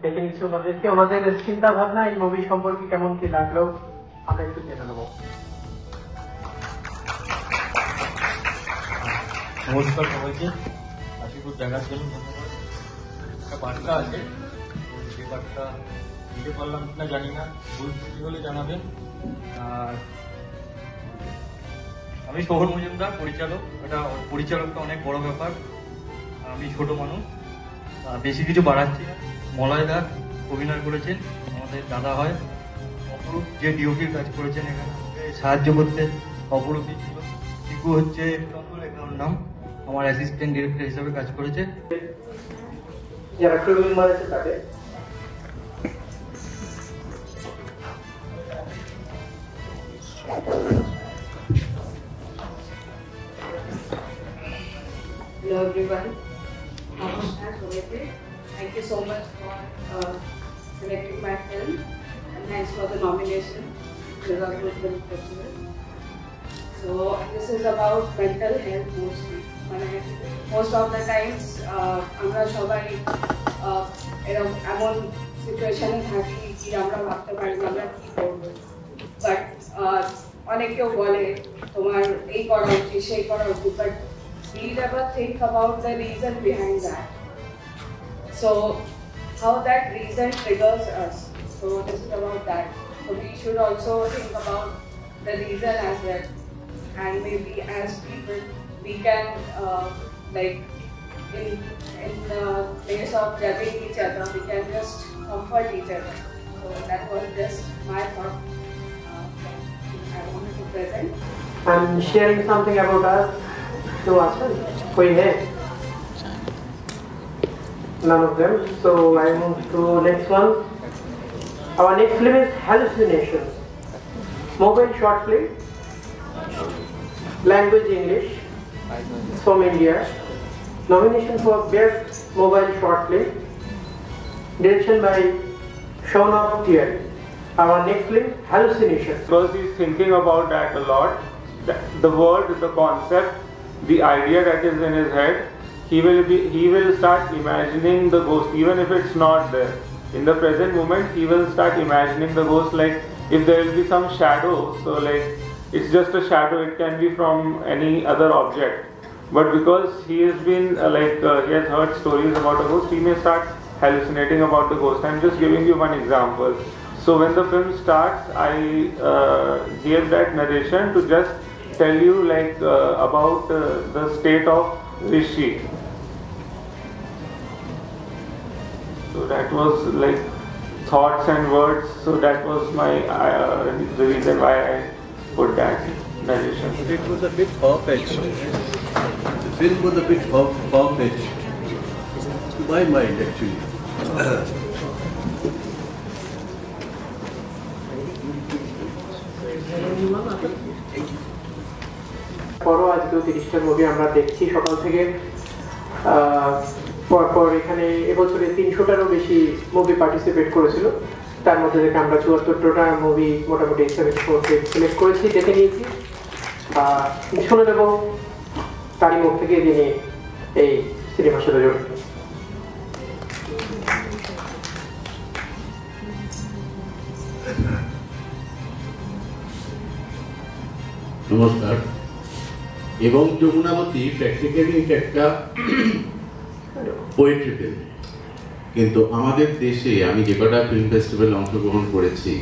দেখে নিচ্ছি ওনাদেরকে, ওনাদের চিন্তা ভাবনা এই মুভি সম্পর্কে কেমন কি লাগলো আমরা একটু জেনে নেবো। নমস্কার সবাইকে, কাশীপুর দেখার জন্য ধন্যবাদ। একটা বার্তা আছে, সেই বার্তা দিতে পারলাম কিনা জানি না, ভুল ত্রুটি হলে জানাবেন। আর আমি শোভন মজুমদার, পরিচালক। পরিচালকটা অনেক বড় ব্যাপার, আমি ছোট মানুষ, বেশি কিছু বাড়াচ্ছি না। মলয়দা অভিনয় করেছেন, আমাদের দাদা হয়। অপরূপ যে ডিওপির কাজ করেছেন এখানে সাহায্য করতে অপরূপই ছিল। টিকু হচ্ছে ওর নাম, আমার অ্যাসিস্ট্যান্ট ডিরেক্টর হিসেবে কাজ করেছে। যারা ক্রু মেম্বার আছে তাদের Hello everyone. Thank you so much for selecting my film, and thanks for the nomination to the Good Film Festival. So this is about mental health mostly. Most of the times আমরা সবাই এরকম এমন সিচুয়েশনে থাকি কি আমরা ভাবতে পারি না আমরা কি করবো, বাট অনেকেও বলে তোমার এই করা উচিত সেই করা উচিত, but we never think about the reason behind that. So how that reason triggers us. So this is about that. So we should also think about the reason as well. And maybe as people, we can like in the place of judging each other, we can just comfort each other. So that was just my thought I wanted to present. I'm sharing something about us. तो आजकल कोई है? None of them. So I move to next one. Our next film is Hallucinations. Mobile short film. Language English. From India. Nomination for Best Mobile Short Film. Direction by Shaunab Thierry. Our next film, Hallucinations. Because he's thinking about that a lot. The word, the concept, the idea that is in his head, he will start imagining the ghost even if it's not there. In the present moment he will start imagining the ghost, like if there will be some shadow, so like it's just a shadow, it can be from any other object, but because he has been he has heard stories about a ghost, he may start hallucinating about the ghost. I'm just giving you one example. So when the film starts, I gave that narration to just tell you about the state of Rishi. So that was like thoughts and words. So that was my the reason why I put that narration. It was a bit far-fetched. The film was a bit far-fetched to my mind, actually. পরও আজকেও 30টা movie আমরা দেখছি সকাল থেকে। পরপর এখানে এবছরে 300টারও বেশি মুভি পার্টিসিপেট করেছিল, তার মধ্যে থেকে আমরা 74টা মুভি মোটামুটি সিলেক্ট করেছি, দেখে নিয়েছি। শুনে নেব তারই মুখ থেকে যিনি এই সিনেমার সাথে জড়িত। নমস্কার। এবং যমুনাবতী প্র্যাকটিক্যালি এটা একটা পোয়েট্রি ফিল্ম, কিন্তু আমাদের দেশে আমি যে কটা ফিল্ম ফেস্টিভ্যালে অংশগ্রহণ করেছি,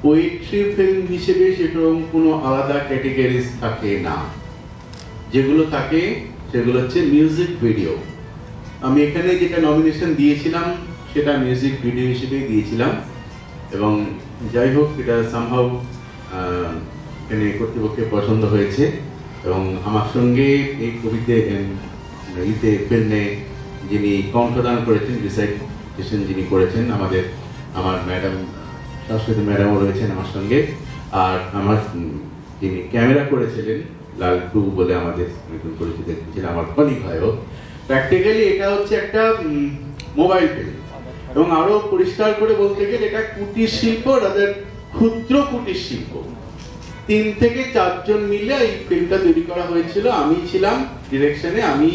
পোয়েট্রি ফিল্ম হিসেবে সেরকম কোনো আলাদা ক্যাটেগরিজ থাকে না। যেগুলো থাকে সেগুলো হচ্ছে মিউজিক ভিডিও। আমি এখানে যেটা নমিনেশন দিয়েছিলাম সেটা মিউজিক ভিডিও হিসেবেই দিয়েছিলাম, এবং যাই হোক এটা সামহাউ এখানে কর্তৃপক্ষের পছন্দ হয়েছে। এবং আমার সঙ্গে এই কবিতে ফিল্মে যিনি কণ্ঠদান করেছেন, রিসাইটেশন যিনি করেছেন, আমার ম্যাডাম সরস্বতী ম্যাডামও রয়েছেন আমার সঙ্গে। আর আমার যিনি ক্যামেরা করেছিলেন লালটু বলে আমাদের পরিচিত ছিলেন, আমার কলিগ হয়। প্র্যাকটিক্যালি এটা হচ্ছে একটা মোবাইল ফিল্ম, এবং আরো পরিষ্কার করে বলতে গেলে এটা কুটির শিল্প, তাদের ক্ষুদ্র কুটির শিল্প। 3 থেকে 4 জন মিলে এই ফিল্মটা তৈরি করা হয়েছিল। আমি ছিলাম ডিরেকশনে, আমি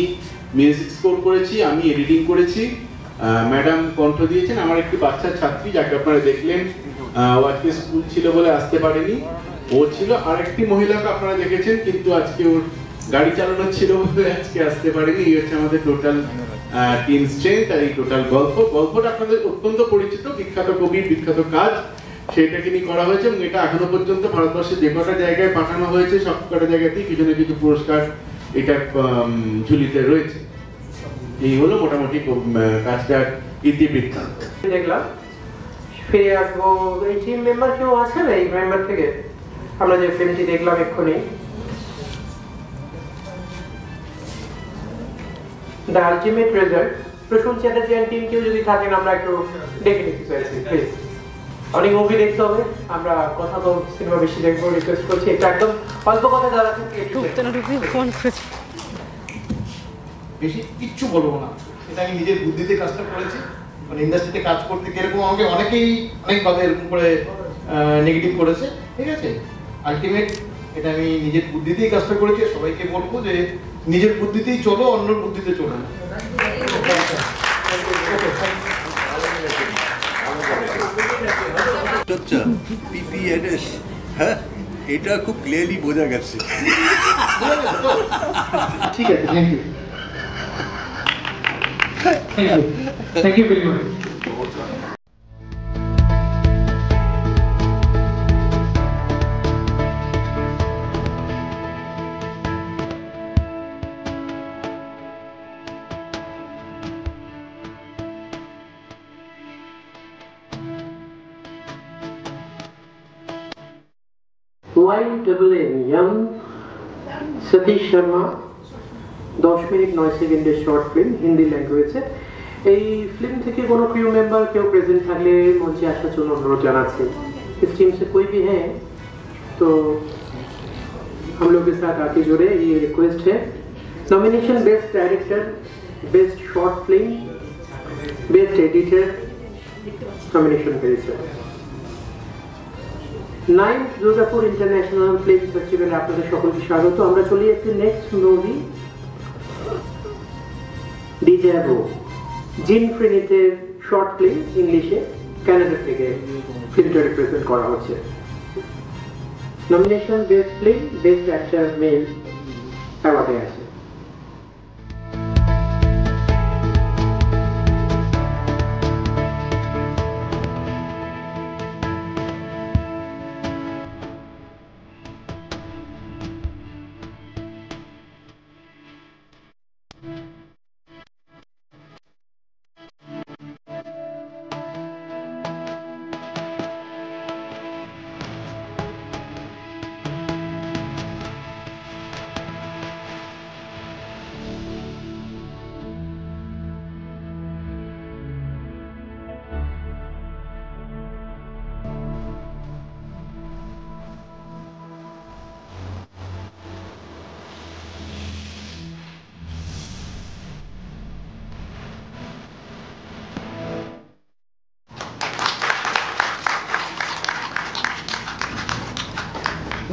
মিউজিক স্কোর করেছি, আমি এডিটিং করেছি, ম্যাডাম কণ্ঠ দিয়েছেন। আমার একটি বাচ্চা ছাত্রী যাকে আপনারা দেখলেন, ও আজকে স্কুল ছিল বলে আসতে পারেনি, ও ছিল। আর একটি মহিলাকে আপনারা দেখেছেন, কিন্তু আজকে ওর গাড়ি চালানো ছিল বলে আজকে আসতে পারেনি। এই হচ্ছে আমাদের টোটাল টিম স্ট্রেংথ। আর এই টোটাল গল্পটা আপনাদের অত্যন্ত পরিচিত, বিখ্যাত কবির বিখ্যাত কাজ, সেটাকে নিয়ে করা হয়েছে। এবং এটা এখনো পর্যন্ত ভারতবর্ষে যে কটা জায়গায় পাঠানো হয়েছে সব কটা জায়গাতেই কিছু না কিছু পুরস্কার এটার ঝুলিতে রয়েছে। এই হলো মোটামুটি কাজটার ইতিবৃত্তান্ত। দেখলাম ফিরে আসবো। এই টিম মেম্বার কেউ আছেন এই মেম্বার থেকে? আমরা যে ফিল্মটি দেখলাম এক্ষুনি, the ultimate result, Prasun Chatterjee and team কেউ যদি থাকেন আমরা একটু ডেকে নিতে চাইছি প্লিজ। অনেক মুভি দেখতে হবে, আমরা কথা তো সিনেমা বেশি দেখবো, রিকোয়েস্ট করছি একটু একদম অল্প কথা যারা থাকে একটু বেশি কিচ্ছু বলবো না, এটা আমি নিজের বুদ্ধিতে কাজটা করেছি। মানে ইন্ডাস্ট্রিতে কাজ করতে কিরকম আমাকে অনেকেই অনেকভাবে এরকম করে নেগেটিভ করেছে, ঠিক আছে। আলটিমেট এটা আমি নিজের বুদ্ধিতেই কাজটা করেছি। সবাইকে বলবো যে নিজের বুদ্ধিতেই চলো, অন্যর বুদ্ধিতে চলো না। আচ্ছা, PPNS, হ্যাঁ, এটা খুব ক্লিয়ারলি বোঝা গেছে। ঠিক আছে, thank you. Thank you very much. YAN Young Satish Sharma 10 minute 9 সেকেন্ডের শর্ট ফিল্ম, হিন্দি ল্যাঙ্গুয়েজে। এই फिल्म থেকে কোনো ক্रू मेंबर কেউ प्रेजेंट থাকলে মঞ্চে আসার জন্য অনুরোধ জানাচ্ছি। इस टीम से कोई भी है तो हम लोग के साथ आके जुड़े, ये रिक्वेस्ट है। Nomination best director, best short film, best editor nomination পেয়েছে। 9th দুর্গাপুর ইন্টারন্যাশনাল ফিল্ম ফেস্টিভ্যালে আপনাদের সকলকে স্বাগত। আমরা চলে যাচ্ছি নেক্সট মুভি ডিজাভো, জিন ফ্রিনিটের শর্ট ফিল্ম, ইংলিশে, কানাডা থেকে ফিল্মটা রিপ্রেজেন্ট করা হচ্ছে। Nomination best film, best actor male অ্যাওয়ার্ডে আছে।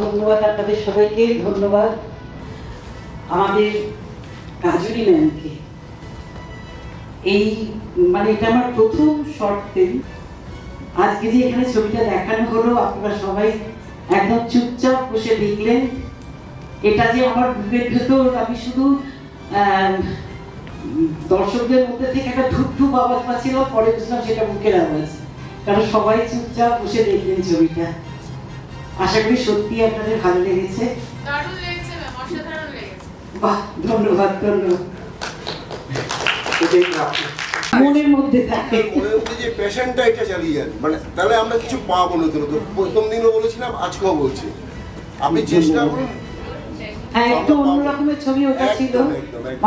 ধন্যবাদ আপনাদের সবাইকে, ধন্যবাদ আমাদের কাজুরি ম্যামকে। এই মানে এটা আমার প্রথম শর্ট ফিল্ম। আজকে যে এখানে ছবিটা দেখানো হলো, আপনারা সবাই একদম চুপচাপ বসে দেখলেন। এটা যে আমার বুকের ভেতর, আমি শুধু দর্শকদের মধ্যে থেকে একটা ধুপ আওয়াজ পাচ্ছিলাম, পরে বুঝলাম সেটা বুকের আওয়াজ, কারণ সবাই চুপচাপ বসে দেখলেন ছবিটা। আশা করি সত্যি আপনাদের ভালো লেগেছে। দারুণ লেগেছে ম্যাম, অসাধারণ লেগেছে। বাহ, ধন্যবাদ ধন্যবাদ। মনের মধ্যে থাকে, মনের মধ্যে যে প্যাশনটা, এটা চালিয়ে যান, মানে তাহলে আমরা কিছু পাবো নতুন নতুন। প্রথম দিনও বলেছিলাম, আজকেও বলছি, আপনি চেষ্টা করুন। হ্যাঁ, একটু অন্যরকমের ছবি ওটা ছিল।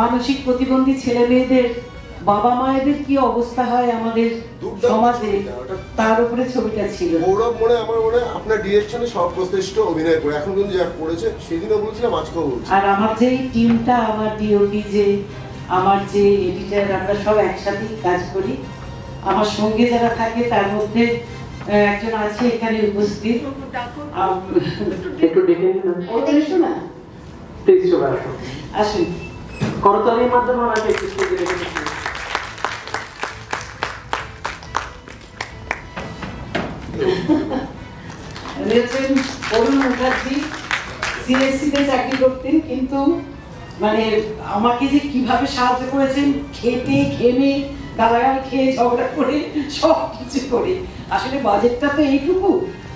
মানসিক প্রতিবন্ধী ছেলে মেয়েদের বাবা মায়েদের কি অবস্থা হয় আমাদের সমাজে, তার উপরে ছবিটা ছিল। গৌরব মনে, আমার মনে আপনার ডিরেকশনে সর্বশ্রেষ্ঠ অভিনয় করে এখন কিন্তু যা করেছে, সেদিনও বলছিলাম, আজকেও বলছি। আর আমার যে টিমটা, আমার ডিওপি, যে আমার যে এডিটর, আমরা সব একসাথেই কাজ করি। আমার সঙ্গে যারা থাকে তার মধ্যে একজন আছে এখানে উপস্থিত, একটু ডেকে নিন ওদের শোনা, প্লিজ চলে আসুন। আসুন। করতালির মাধ্যমে আমাকে একটু উনি হচ্ছেন অরুণ মুখার্জি, সিএসসিতে চাকরি করতেন, কিন্তু মানে আমাকে যে কিভাবে সাহায্য করেছেন, খেটে ঘেমে গালাগাল খেয়ে ঝগড়া করে সব কিছু করে। আসলে বাজেটটা তো এইটুকু,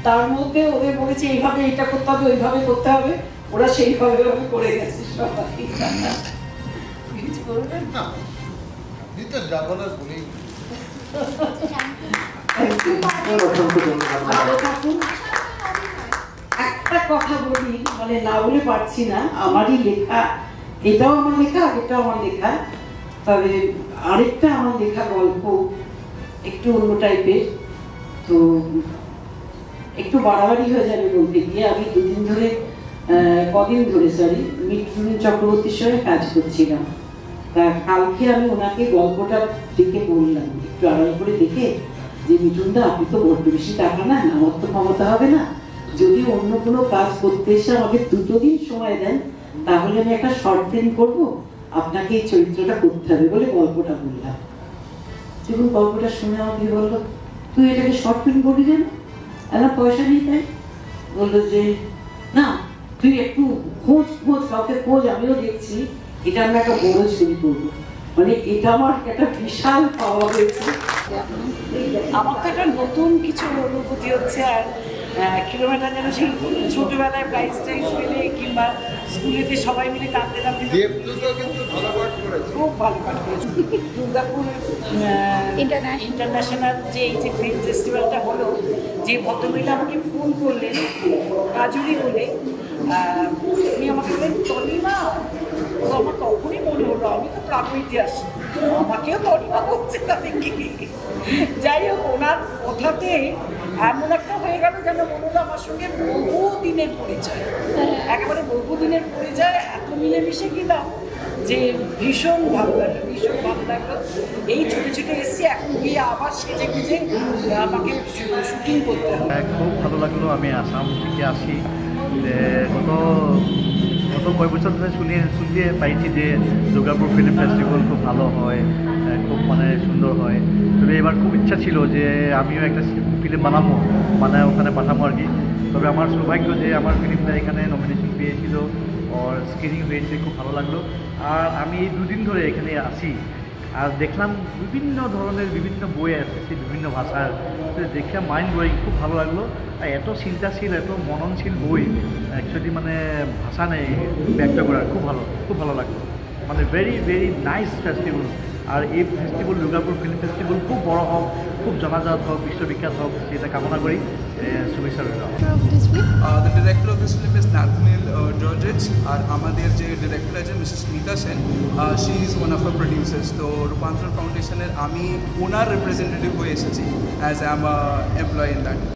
তার মধ্যে ওদের বলেছে এইভাবে এটা করতে হবে, ওইভাবে করতে হবে, ওরা সেইভাবে করে গেছে সবাই। কিছু করবেন না, যা বলার বলেই। একটা কথা বলি, মানে না বলে পারছি না, আমারই লেখা, এটাও আমার লেখা, এটাও আমার লেখা, তবে আরেকটা আমার লেখা গল্প একটু অন্য টাইপের, তো একটু বাড়াবাড়ি হয়ে যাবে বলতে গিয়ে। আমি কদিন ধরে মিঠুন চক্রবর্তীর সঙ্গে কাজ করছিলাম, তা কালকে আমি ওনাকে গল্পটা দেখে বললাম, একটু আড়াল করে দেখে, যে মিঠুনদা আপনি তো বড্ড বেশি টাকা না, আমার তো ক্ষমতা হবে না, যদি অন্য কোনো কাজ করতে এসে আমাকে 2 দিন সময় দেন, তাহলে আমি একটা শর্ট ফিল্ম করবো, আপনাকে এই চরিত্রটা করতে হবে বলে গল্পটা বললাম। যখন গল্পটা শুনে আমাকে বললো, তুই এটাকে শর্ট ফিল্ম করবি কেন, আমার পয়সা নেই তাই? বললো যে না, তুই একটু খোঁজ কাউকে খোঁজ, আমিও দেখছি, এটা আমরা একটা বড় ছবি করবো। মানে এটা আমার একটা বিশাল পাওয়া হয়েছে, আমার তো একটা নতুন কিছু অনুভূতি হচ্ছে। আর কিলোমিটার যেন সেই ছোটবেলায় প্রাইজ টাইজ পেলে কিংবা স্কুলেতে সবাই মিলে কাঁদতে কাঁদতে খুব ভালো পাঠ করেছে। দুর্গাপুর ইন্টারন্যাশনাল যে এই যে ফিল্ম ফেস্টিভ্যালটা হলো, যে ভদ্রমহিলা আমাকে ফোন করলেন কাজুরি বলে, উনি আমাকে বললেন তনিমা, তো আমার তখনই মনে হলো আমি তো প্রাক ইতিহাস, আমাকেও তনিমা করছে তাদেরকে। যাই হোক, ওনার কথাতে এমন একটা হয়ে গেল যেন মনে হলো আমার সঙ্গে বহুদিনের পরিচয়, একেবারে বহুদিনের পরিচয়, এত মিলেমিশে গেলাম যে ভীষণ ভালো লাগলো, ভীষণ ভালো লাগলো। এই ছোটো ছোটো এসছি, এখন গিয়ে আবার সেজে গুজে আমাকে শুটিং করতে হবে। খুব ভালো লাগলো। আমি আসাম থেকে আসি, গত কয়েক বছর ধরে শুনিয়ে পাইছি যে দুর্গাপুর ফিল্ম ফেস্টিভ্যাল খুব ভালো হয়, খুব মানে সুন্দর হয়। তবে এবার খুব ইচ্ছা ছিল যে আমিও একটা ফিল্ম বানাবো, মানে ওখানে পাঠাবো আর কি। তবে আমার সৌভাগ্য যে আমার ফিল্মটা এখানে নমিনেশন পেয়েছিল, আর স্ক্রিনিং হয়েছে, খুব ভালো লাগলো। আর আমি এই 2 দিন ধরে এখানে আসি, আর দেখলাম বিভিন্ন ধরনের বিভিন্ন বই আছে, বিভিন্ন ভাষার, দেখে মাইন্ড ব্লোয়িং, খুব ভালো লাগলো। আর এত চিন্তাশীল, এত মননশীল বই, অ্যাকচুয়ালি মানে ভাষা নেই ব্যক্ত করার, খুব ভালো লাগলো। মানে ভেরি ভেরি নাইস ফেস্টিভ্যাল। আর এই ফেস্টিভ্যাল, দুর্গাপুর ফিল্ম ফেস্টিভ্যাল খুব বড় হোক, খুব জনাজাত হোক, বিশ্ববিখ্যাত হোক, সেটা কামনা করি। শুভেচ্ছা রইল। The director of this film is Nathaniel Georgic, আর আমাদের যে ডিরেক্টর আছেন mrs Smita Sen, she is one of our producers. তো রূপান্তর ফাউন্ডেশনের আমি ওনার রিপ্রেজেন্টেটিভ হয়ে এসেছি, as I am employee in that.